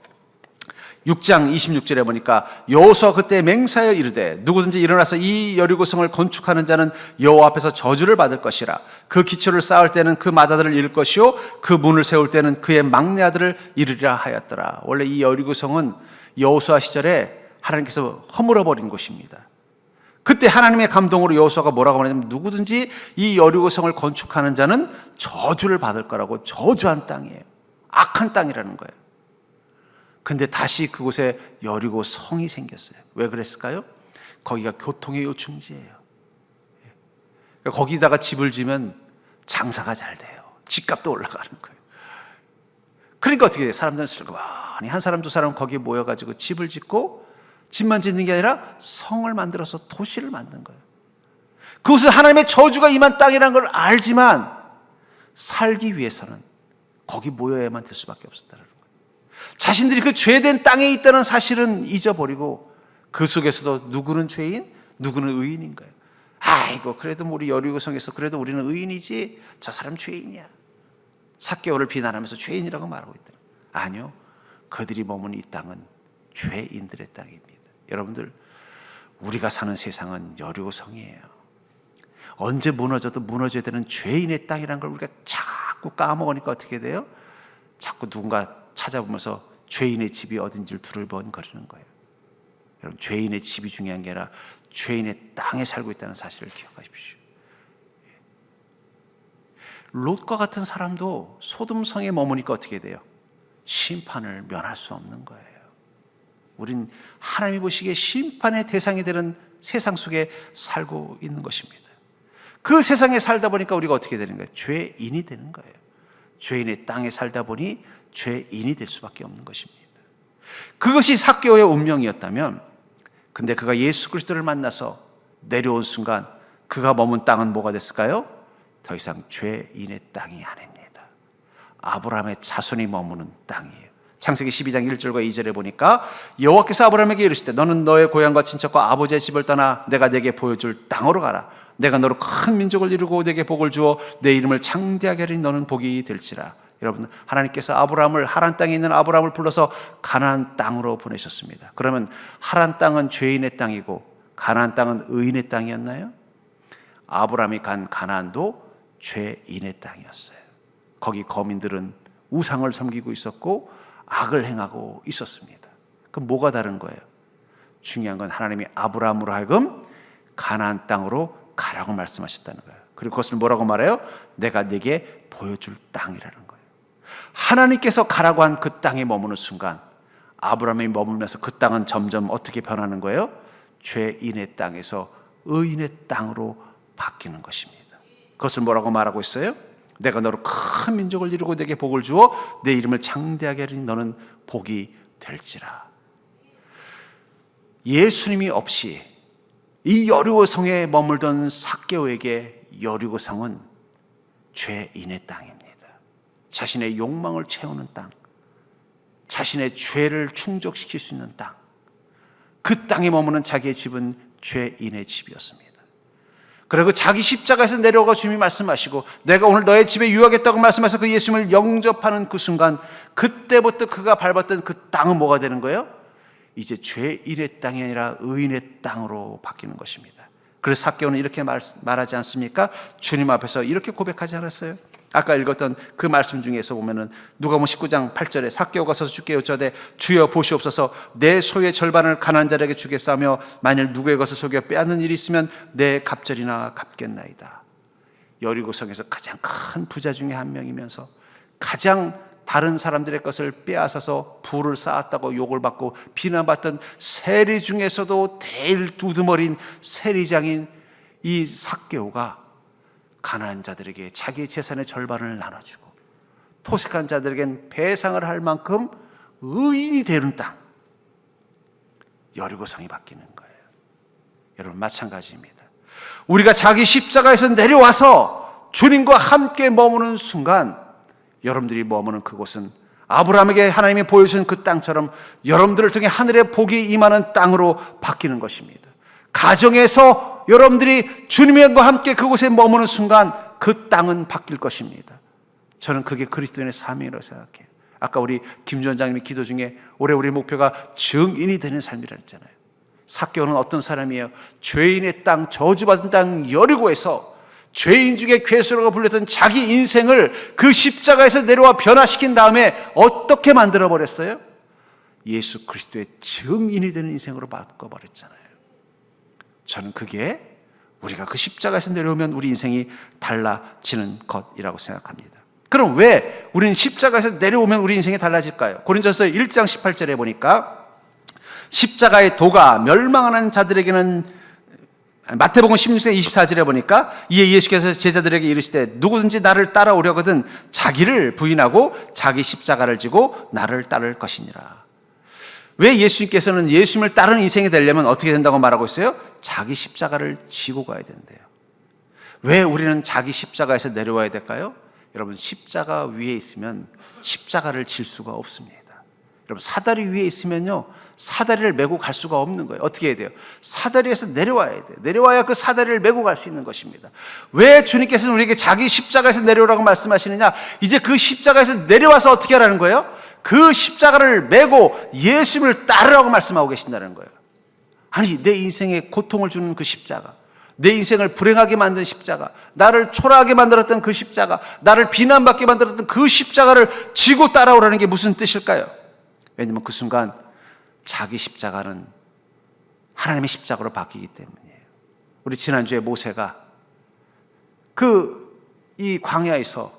6장 26절에 보니까 여호수아 그때 맹세하여 이르되 누구든지 일어나서 이 여리고 성을 건축하는 자는 여호와 앞에서 저주를 받을 것이라. 그 기초를 쌓을 때는 그 맏아들을 잃을 것이요 그 문을 세울 때는 그의 막내 아들을 잃으리라 하였더라. 원래 이 여리고 성은 여호수아 시절에 하나님께서 허물어 버린 곳입니다. 그때 하나님의 감동으로 여호수아가 뭐라고 말하냐면 누구든지 이 여리고 성을 건축하는 자는 저주를 받을 거라고. 저주한 땅이에요. 악한 땅이라는 거예요. 근데 다시 그곳에 여리고 성이 생겼어요. 왜 그랬을까요? 거기가 교통의 요충지예요. 거기다가 집을 지면 장사가 잘 돼요. 집값도 올라가는 거예요. 그러니까 어떻게 돼요? 사람들은 슬그머니 한 사람 두 사람 거기에 모여가지고 집을 짓고 집만 짓는 게 아니라 성을 만들어서 도시를 만든 거예요. 그것은 하나님의 저주가 임한 땅이라는 걸 알지만 살기 위해서는 거기 모여야만 될 수밖에 없었다는 거예요. 자신들이 그 죄된 땅에 있다는 사실은 잊어버리고 그 속에서도 누구는 죄인, 누구는 의인인 거예요. 아이고 그래도 우리 여리고성에서 그래도 우리는 의인이지 저 사람 죄인이야. 삭개오를 비난하면서 죄인이라고 말하고 있다. 아니요, 그들이 머무는 이 땅은 죄인들의 땅입니다. 여러분들, 우리가 사는 세상은 여리고성이에요. 언제 무너져도 무너져야 되는 죄인의 땅이라는 걸 우리가 자꾸 까먹으니까 어떻게 돼요? 자꾸 누군가 찾아보면서 죄인의 집이 어딘지를 두들번거리는 거예요. 여러분, 죄인의 집이 중요한 게 아니라 죄인의 땅에 살고 있다는 사실을 기억하십시오. 롯과 같은 사람도 소돔성에 머무니까 어떻게 돼요? 심판을 면할 수 없는 거예요. 우린 하나님이 보시기에 심판의 대상이 되는 세상 속에 살고 있는 것입니다. 그 세상에 살다 보니까 우리가 어떻게 되는 거예요? 죄인이 되는 거예요. 죄인의 땅에 살다 보니 죄인이 될 수밖에 없는 것입니다. 그것이 삭개오의 운명이었다면, 근데 그가 예수 그리스도를 만나서 내려온 순간 그가 머문 땅은 뭐가 됐을까요? 더 이상 죄인의 땅이 아닙니다. 아브라함의 자손이 머무는 땅이에요. 창세기 12장 1절과 2절에 보니까 여호와께서 아브라함에게 이르시되 너는 너의 고향과 친척과 아버지의 집을 떠나 내가 네게 보여줄 땅으로 가라. 내가 너로 큰 민족을 이루고 네게 복을 주어 내 이름을 창대하게 하리니 너는 복이 될지라. 여러분, 하나님께서 아브라함을, 하란 땅에 있는 아브라함을 불러서 가나안 땅으로 보내셨습니다. 그러면 하란 땅은 죄인의 땅이고 가나안 땅은 의인의 땅이었나요? 아브라함이 간 가나안도 죄인의 땅이었어요. 거기 거민들은 우상을 섬기고 있었고 악을 행하고 있었습니다. 그럼 뭐가 다른 거예요? 중요한 건 하나님이 아브라함으로 하여금 가나안 땅으로 가라고 말씀하셨다는 거예요. 그리고 그것을 뭐라고 말해요? 내가 네게 보여줄 땅이라는 거예요. 하나님께서 가라고 한 그 땅에 머무는 순간 아브라함이 머물면서 그 땅은 점점 어떻게 변하는 거예요? 죄인의 땅에서 의인의 땅으로 바뀌는 것입니다. 그것을 뭐라고 말하고 있어요? 내가 너로 큰 민족을 이루고 내게 복을 주어 내 이름을 창대하게 하리니 너는 복이 될지라. 예수님이 없이 이 여리고성에 머물던 삭개오에게 여리고성은 죄인의 땅입니다. 자신의 욕망을 채우는 땅, 자신의 죄를 충족시킬 수 있는 땅, 그 땅에 머무는 자기의 집은 죄인의 집이었습니다. 그리고 자기 십자가에서 내려오고 주님이 말씀하시고 내가 오늘 너의 집에 유하겠다고 말씀하셔서 그 예수님을 영접하는 그 순간, 그때부터 그가 밟았던 그 땅은 뭐가 되는 거예요? 이제 죄인의 땅이 아니라 의인의 땅으로 바뀌는 것입니다. 그래서 삭개오는 이렇게 말하지 않습니까? 주님 앞에서 이렇게 고백하지 않았어요? 아까 읽었던 그 말씀 중에서 보면은 누가복음 19장 8절에 삭개오가 서서 주께 여짜되 주여 보시옵소서 내 소유의 절반을 가난한 자에게 주겠사며 만일 누구의 것을 속여 빼앗는 일이 있으면 내 갑절이나 갚겠나이다. 여리고성에서 가장 큰 부자 중에 한 명이면서 가장 다른 사람들의 것을 빼앗아서 부를 쌓았다고 욕을 받고 비난받던 세리 중에서도 제일 우두머린 세리장인 이 삭개오가 가난한 자들에게 자기의 재산의 절반을 나눠주고 토식한 자들에겐 배상을 할 만큼 의인이 되는 땅, 여리고성이 바뀌는 거예요. 여러분, 마찬가지입니다. 우리가 자기 십자가에서 내려와서 주님과 함께 머무는 순간 여러분들이 머무는 그곳은 아브라함에게 하나님이 보여주신 그 땅처럼 여러분들을 통해 하늘의 복이 임하는 땅으로 바뀌는 것입니다. 가정에서 여러분들이 주님과 함께 그곳에 머무는 순간 그 땅은 바뀔 것입니다. 저는 그게 그리스도인의 삶이라고 생각해요. 아까 우리 김 원장님이 기도 중에 올해 우리 목표가 증인이 되는 삶이라 했잖아요. 삭개오는 어떤 사람이에요? 죄인의 땅, 저주받은 땅 여리고에서 죄인 중에 괴수라고 불렸던 자기 인생을 그 십자가에서 내려와 변화시킨 다음에 어떻게 만들어버렸어요? 예수 그리스도의 증인이 되는 인생으로 바꿔버렸잖아요. 저는 그게 우리가 그 십자가에서 내려오면 우리 인생이 달라지는 것이라고 생각합니다. 그럼 왜 우리는 십자가에서 내려오면 우리 인생이 달라질까요? 고린도서 1장 18절에 보니까 십자가의 도가 멸망하는 자들에게는, 마태복음 16장 24절에 보니까 이에 예수께서 제자들에게 이르시되 누구든지 나를 따라오려거든 자기를 부인하고 자기 십자가를 지고 나를 따를 것이니라. 왜 예수님께서는 예수님을 따르는 인생이 되려면 어떻게 된다고 말하고 있어요? 자기 십자가를 지고 가야 된대요. 왜 우리는 자기 십자가에서 내려와야 될까요? 여러분, 십자가 위에 있으면 십자가를 질 수가 없습니다. 여러분, 사다리 위에 있으면요, 사다리를 메고 갈 수가 없는 거예요. 어떻게 해야 돼요? 사다리에서 내려와야 돼요. 내려와야 그 사다리를 메고 갈 수 있는 것입니다. 왜 주님께서는 우리에게 자기 십자가에서 내려오라고 말씀하시느냐? 이제 그 십자가에서 내려와서 어떻게 하라는 거예요? 그 십자가를 메고 예수님을 따르라고 말씀하고 계신다는 거예요. 아니, 내 인생에 고통을 주는 그 십자가, 내 인생을 불행하게 만든 십자가, 나를 초라하게 만들었던 그 십자가, 나를 비난받게 만들었던 그 십자가를 지고 따라오라는 게 무슨 뜻일까요? 왜냐하면 그 순간 자기 십자가는 하나님의 십자가로 바뀌기 때문이에요. 우리 지난주에 모세가 이 광야에서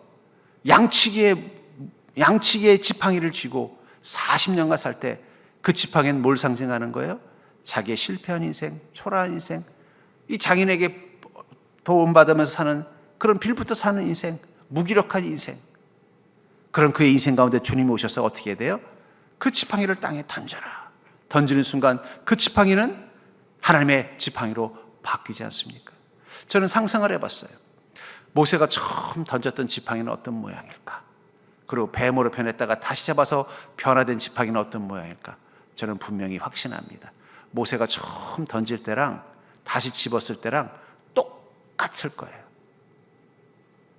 양치기의 지팡이를 쥐고 40년간 살 때 그 지팡이는 뭘 상징하는 거예요? 자기의 실패한 인생, 초라한 인생, 이 장인에게 도움받으면서 사는 그런 빌부터 사는 인생, 무기력한 인생, 그런 그의 인생 가운데 주님이 오셔서 어떻게 해야 돼요? 그 지팡이를 땅에 던져라. 던지는 순간 그 지팡이는 하나님의 지팡이로 바뀌지 않습니까? 저는 상상을 해봤어요. 모세가 처음 던졌던 지팡이는 어떤 모양일까? 그리고 뱀으로 변했다가 다시 잡아서 변화된 지팡이는 어떤 모양일까? 저는 분명히 확신합니다. 모세가 처음 던질 때랑 다시 집었을 때랑 똑같을 거예요.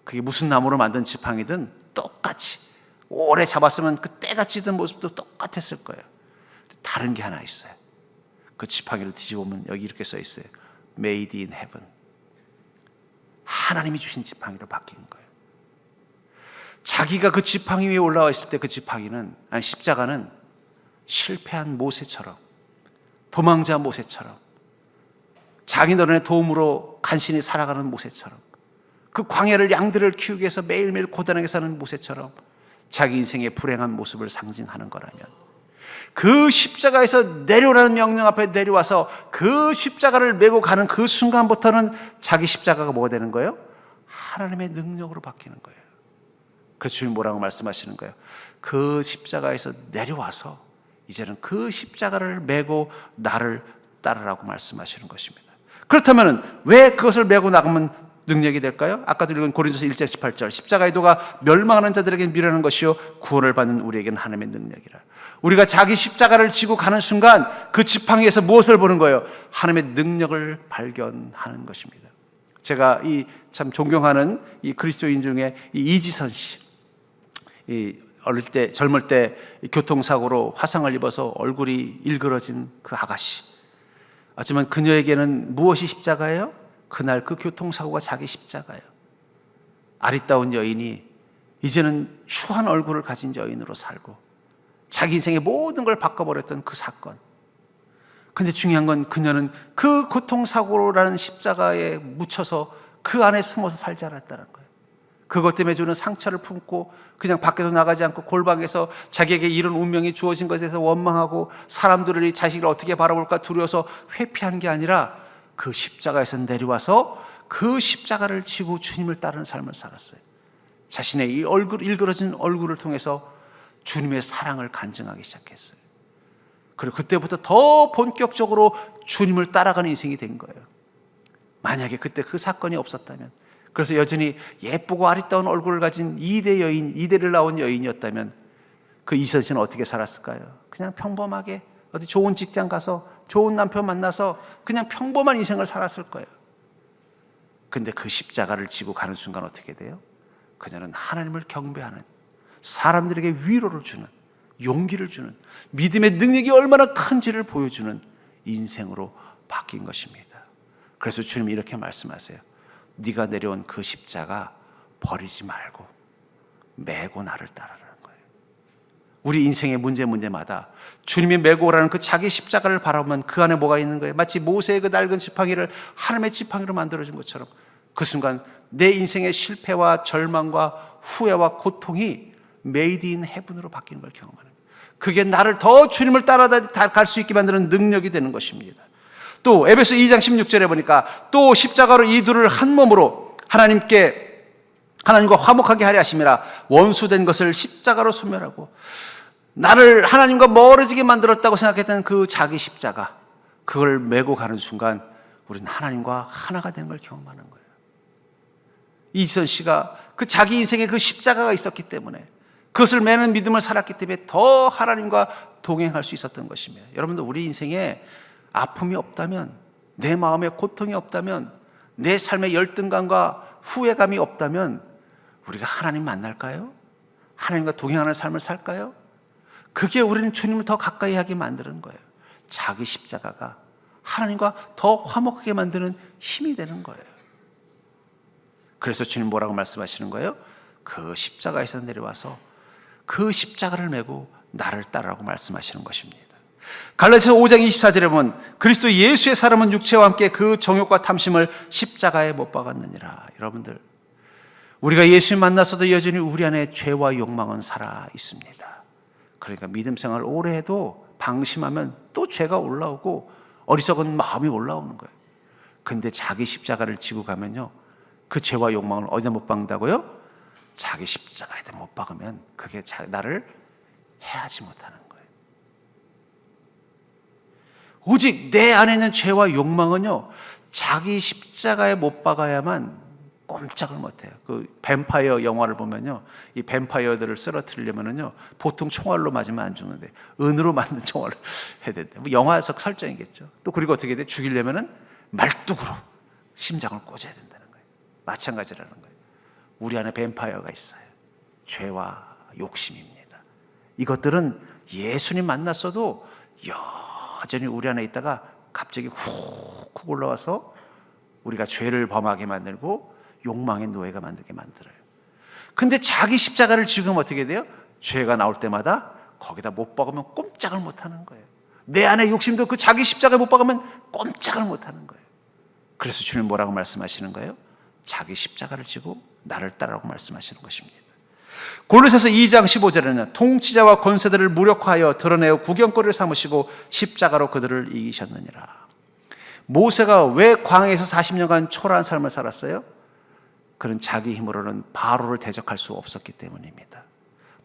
그게 무슨 나무로 만든 지팡이든 똑같이 오래 잡았으면 그 때가 찌든 모습도 똑같았을 거예요. 다른 게 하나 있어요. 그 지팡이를 뒤집어보면 여기 이렇게 써 있어요. Made in heaven. 하나님이 주신 지팡이로 바뀐 거예요. 자기가 그 지팡이 위에 올라와 있을 때 그 십자가는 실패한 모세처럼, 도망자 모세처럼, 장인어른의 도움으로 간신히 살아가는 모세처럼, 그 광야를 양들을 키우기 위해서 매일매일 고단하게 사는 모세처럼 자기 인생의 불행한 모습을 상징하는 거라면, 그 십자가에서 내려오라는 명령 앞에 내려와서 그 십자가를 메고 가는 그 순간부터는 자기 십자가가 뭐가 되는 거예요? 하나님의 능력으로 바뀌는 거예요. 그래서 주님 뭐라고 말씀하시는 거예요? 그 십자가에서 내려와서 이제는 그 십자가를 메고 나를 따르라고 말씀하시는 것입니다. 그렇다면 왜 그것을 메고 나가면 능력이 될까요? 아까도 읽은 고린도서 1장 18절, 십자가의 도가 멸망하는 자들에게는 미련한 것이요 구원을 받는 우리에게는 하나님의 능력이라. 우리가 자기 십자가를 지고 가는 순간 그 지팡이에서 무엇을 보는 거예요? 하나님의 능력을 발견하는 것입니다. 제가 참 존경하는 이 그리스도인 중에 이지선 씨, 어릴 때, 젊을 때 교통사고로 화상을 입어서 얼굴이 일그러진 그 아가씨. 하지만 그녀에게는 무엇이 십자가예요? 그날 그 교통사고가 자기 십자가예요. 아리따운 여인이 이제는 추한 얼굴을 가진 여인으로 살고 자기 인생의 모든 걸 바꿔버렸던 그 사건. 근데 중요한 건 그녀는 그 고통사고라는 십자가에 묻혀서 그 안에 숨어서 살지 않았다는 거예요. 그것 때문에 주는 상처를 품고 그냥 밖에서 나가지 않고 골방에서 자기에게 이런 운명이 주어진 것에 대해서 원망하고 사람들이 자식을 어떻게 바라볼까 두려워서 회피한 게 아니라 그 십자가에서 내려와서 그 십자가를 지고 주님을 따르는 삶을 살았어요. 자신의 이 일그러진 얼굴을 통해서 주님의 사랑을 간증하기 시작했어요. 그리고 그때부터 더 본격적으로 주님을 따라가는 인생이 된 거예요. 만약에 그때 그 사건이 없었다면, 그래서 여전히 예쁘고 아리따운 얼굴을 가진 이대를 낳은 여인이었다면 그 이선 씨는 어떻게 살았을까요? 그냥 평범하게 어디 좋은 직장 가서 좋은 남편 만나서 그냥 평범한 인생을 살았을 거예요. 근데 그 십자가를 지고 가는 순간 어떻게 돼요? 그녀는 하나님을 경배하는, 사람들에게 위로를 주는, 용기를 주는, 믿음의 능력이 얼마나 큰지를 보여주는 인생으로 바뀐 것입니다. 그래서 주님이 이렇게 말씀하세요. 네가 내려온 그 십자가 버리지 말고 메고 나를 따르라는 거예요. 우리 인생의 문제마다 주님이 메고 오라는 그 자기 십자가를 바라보면 그 안에 뭐가 있는 거예요? 마치 모세의 그 낡은 지팡이를 하나님의 지팡이로 만들어준 것처럼 그 순간 내 인생의 실패와 절망과 후회와 고통이 메이드 인 헤븐으로 바뀌는 걸 경험하는 거예요. 그게 나를 더 주님을 따라갈 수 있게 만드는 능력이 되는 것입니다. 또 에베소 2장 16절에 보니까 또 십자가로 이 둘을 한 몸으로 하나님과 화목하게 하려 하심이라. 원수된 것을 십자가로 소멸하고 나를 하나님과 멀어지게 만들었다고 생각했던 그 자기 십자가, 그걸 메고 가는 순간 우리는 하나님과 하나가 되는 걸 경험하는 거예요. 이지선 씨가 그 자기 인생에 그 십자가가 있었기 때문에, 그것을 매는 믿음을 살았기 때문에 더 하나님과 동행할 수 있었던 것입니다. 여러분들, 우리 인생에 아픔이 없다면, 내 마음에 고통이 없다면, 내 삶의 열등감과 후회감이 없다면 우리가 하나님 만날까요? 하나님과 동행하는 삶을 살까요? 그게 우리는 주님을 더 가까이 하게 만드는 거예요. 자기 십자가가 하나님과 더 화목하게 만드는 힘이 되는 거예요. 그래서 주님 뭐라고 말씀하시는 거예요? 그 십자가에서 내려와서 그 십자가를 메고 나를 따르라고 말씀하시는 것입니다. 갈라디아서 5장 24절에 보면 그리스도 예수의 사람은 육체와 함께 그 정욕과 탐심을 십자가에 못 박았느니라. 여러분들, 우리가 예수님 만나서도 여전히 우리 안에 죄와 욕망은 살아 있습니다. 그러니까 믿음 생활을 오래 해도 방심하면 또 죄가 올라오고 어리석은 마음이 올라오는 거예요. 근데 자기 십자가를 지고 가면요, 그 죄와 욕망을 어디다 못 박는다고요? 자기 십자가에다 못 박으면 그게 나를 해하지 못하는 거예요. 오직 내 안에 있는 죄와 욕망은요, 자기 십자가에 못 박아야만 꼼짝을 못해요. 그 뱀파이어 영화를 보면요, 이 뱀파이어들을 쓰러뜨리려면요 보통 총알로 맞으면 안 죽는데 은으로 만든 총알을 해야 된대. 뭐 영화 속 설정이겠죠. 또 그리고 어떻게 돼? 죽이려면은 말뚝으로 심장을 꽂아야 된다는 거예요. 마찬가지라는 거예요. 우리 안에 뱀파이어가 있어요. 죄와 욕심입니다. 이것들은 예수님 만났어도 여전히 우리 안에 있다가 갑자기 훅 올라와서 우리가 죄를 범하게 만들고 욕망의 노예가 만들게 만들어요. 근데 자기 십자가를 지금 어떻게 돼요? 죄가 나올 때마다 거기다 못 박으면 꼼짝을 못 하는 거예요. 내 안에 욕심도 그 자기 십자가에 못 박으면 꼼짝을 못 하는 거예요. 그래서 주님 뭐라고 말씀하시는 거예요? 자기 십자가를 지고 나를 따르라고 말씀하시는 것입니다. 골로새서 2장 15절에는 통치자와 권세들을 무력화하여 드러내어 구경거리를 삼으시고 십자가로 그들을 이기셨느니라. 모세가 왜 광야에서 40년간 초라한 삶을 살았어요? 그는 자기 힘으로는 바로를 대적할 수 없었기 때문입니다.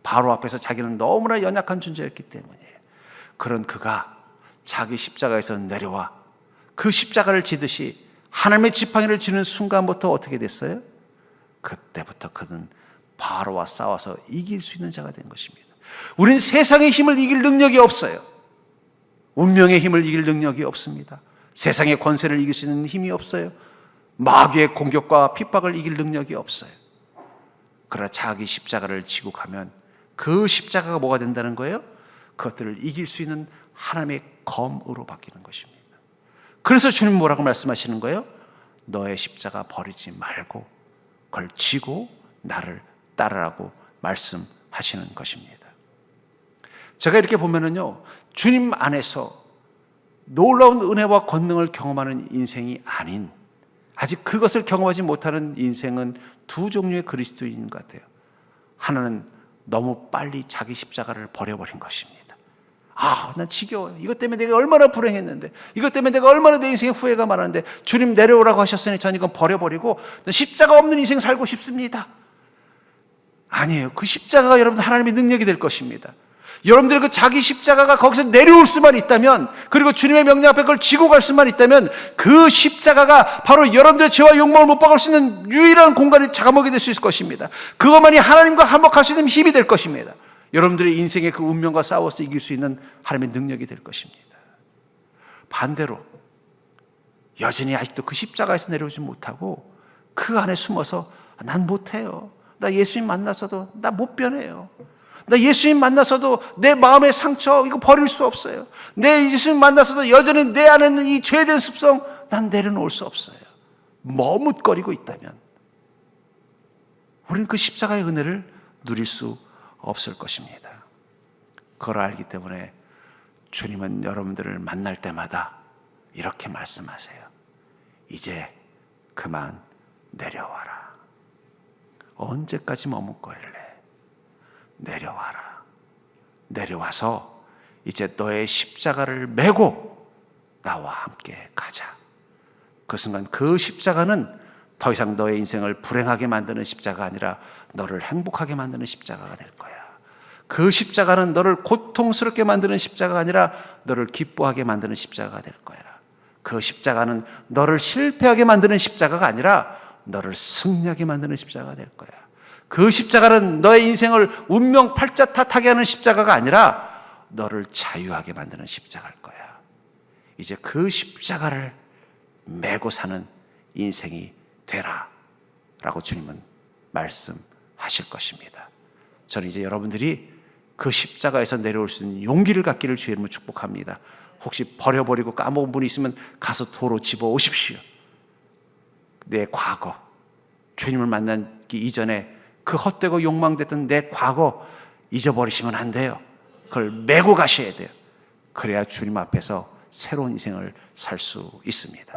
바로 앞에서 자기는 너무나 연약한 존재였기 때문이에요. 그런 그가 자기 십자가에서 내려와 그 십자가를 지듯이 하나님의 지팡이를 쥐는 순간부터 어떻게 됐어요? 그때부터 그는 바로와 싸워서 이길 수 있는 자가 된 것입니다. 우리는 세상의 힘을 이길 능력이 없어요. 운명의 힘을 이길 능력이 없습니다. 세상의 권세를 이길 수 있는 힘이 없어요. 마귀의 공격과 핍박을 이길 능력이 없어요. 그러나 자기 십자가를 지고 가면 그 십자가가 뭐가 된다는 거예요? 그것들을 이길 수 있는 하나님의 검으로 바뀌는 것입니다. 그래서 주님 뭐라고 말씀하시는 거예요? 너의 십자가 버리지 말고 그걸 지고 나를 따르라고 말씀하시는 것입니다. 제가 이렇게 보면은요, 주님 안에서 놀라운 은혜와 권능을 경험하는 인생이 아닌, 아직 그것을 경험하지 못하는 인생은 두 종류의 그리스도인인 것 같아요. 하나는 너무 빨리 자기 십자가를 버려버린 것입니다. 난 지겨워요. 이것 때문에 내가 얼마나 불행했는데, 이것 때문에 내가 얼마나 내 인생에 후회가 많았는데, 주님 내려오라고 하셨으니 전 이건 버려버리고 십자가 없는 인생 살고 싶습니다. 아니에요. 그 십자가가 여러분 하나님의 능력이 될 것입니다. 여러분들의 그 자기 십자가가 거기서 내려올 수만 있다면, 그리고 주님의 명령 앞에 그걸 지고 갈 수만 있다면, 그 십자가가 바로 여러분들의 죄와 욕망을 못 박을 수 있는 유일한 공간이 자가목이 될 수 있을 것입니다. 그것만이 하나님과 화목할 수 있는 힘이 될 것입니다. 여러분들의 인생의 그 운명과 싸워서 이길 수 있는 하나님의 능력이 될 것입니다. 반대로 여전히 아직도 그 십자가에서 내려오지 못하고 그 안에 숨어서 난 못해요. 나 예수님 만나서도 나 못 변해요. 나 예수님 만나서도 내 마음의 상처 이거 버릴 수 없어요. 내 예수님 만나서도 여전히 내 안에 있는 이 죄된 습성 난 내려놓을 수 없어요. 머뭇거리고 있다면 우리는 그 십자가의 은혜를 누릴 수 없을 것입니다. 그걸 알기 때문에 주님은 여러분들을 만날 때마다 이렇게 말씀하세요. 이제 그만 내려와라. 언제까지 머뭇거릴래? 내려와라. 내려와서 이제 너의 십자가를 메고 나와 함께 가자. 그 순간 그 십자가는 더 이상 너의 인생을 불행하게 만드는 십자가가 아니라 너를 행복하게 만드는 십자가가 될 거야. 그 십자가는 너를 고통스럽게 만드는 십자가가 아니라 너를 기뻐하게 만드는 십자가가 될 거야. 그 십자가는 너를 실패하게 만드는 십자가가 아니라 너를 승리하게 만드는 십자가가 될 거야. 그 십자가는 너의 인생을 운명 팔자탓하게 하는 십자가가 아니라 너를 자유하게 만드는 십자가일 거야. 이제 그 십자가를 메고 사는 인생이 되라 라고 주님은 말씀하실 것입니다. 저는 이제 여러분들이 그 십자가에서 내려올 수 있는 용기를 갖기를 주의 이름으로 축복합니다. 혹시 버려버리고 까먹은 분이 있으면 가서 도로 집어오십시오. 내 과거, 주님을 만나기 이전에 그 헛되고 욕망됐던 내 과거 잊어버리시면 안 돼요. 그걸 메고 가셔야 돼요. 그래야 주님 앞에서 새로운 인생을 살 수 있습니다.